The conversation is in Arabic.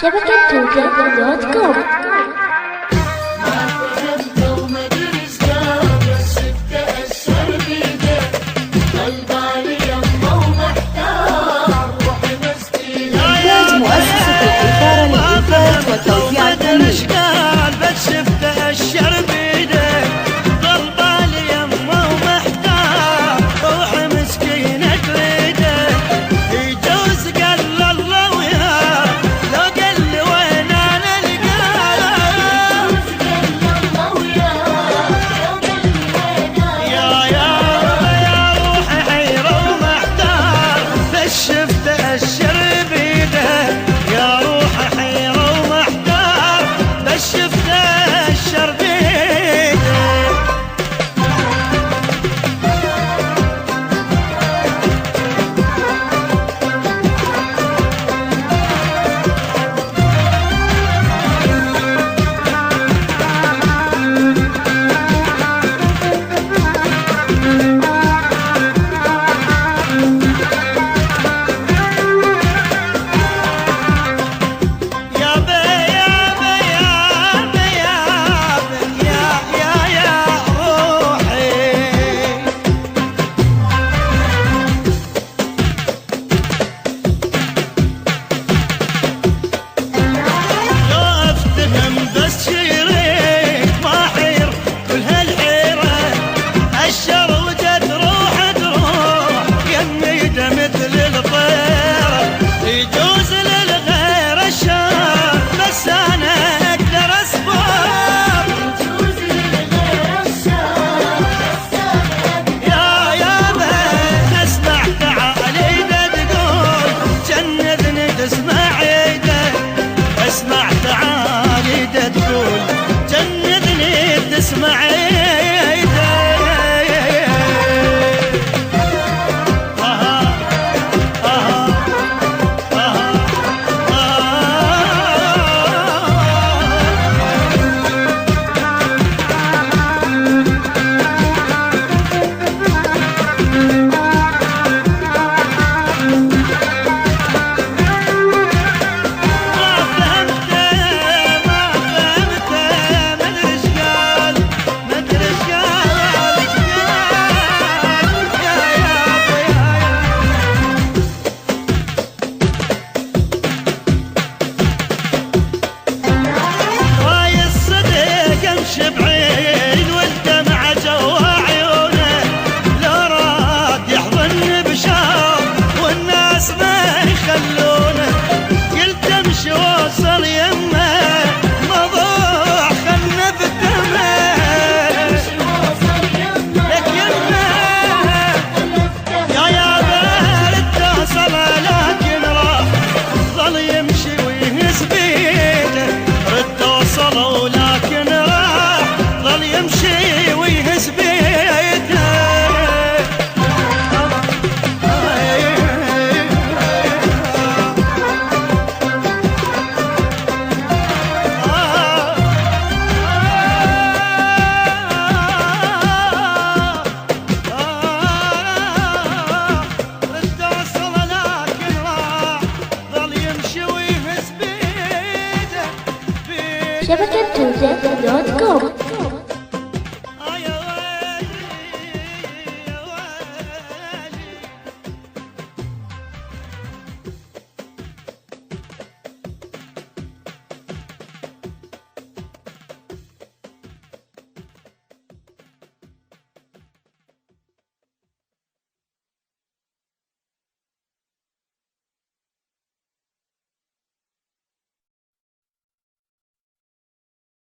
شبكة تويتر دوت كوم. مؤسسة الإثارة للإنتاج والتوزيع الاشكال بس شفت الشر بيده ضل بالي يمه ومحتار روحي مسكينة تريده يجوز قال الله وياه لو قال لي وين انا القاه يا روحي حيرة ومحتار بس شفت الشر بيده يا روحي حيرة ومحتار بس شفت الشر بيده يا بي يا بي يا بي يا روحي لو افتهم بس شيريك ما حير كل هالحيرة الشر وجد روح تروح يميده مثل الطيرة يجوز للغير الشر بس انا اقدر اصبر يا بين اسمع تعاليده تقول جنذني تسمع يده اسمع تعاليده تقول جنذني تسمع يده آها آها ما فهمته مدري ايش قال راي الصديق امشي بعين والدمع جوا عيونه لو راد يحضن بشار والناس ما يخلونه قلت امشي وصل يمه موضوع خلنا بدمه لك يمه يا بارد توصل لكن راح ظل يمشي ويهز بيده رد وصل لكن راح ظل يمشي ويهز بيده رد وصل لكن راح ظل يمشي ويهز بيده شبكة تويتر دوت كوم.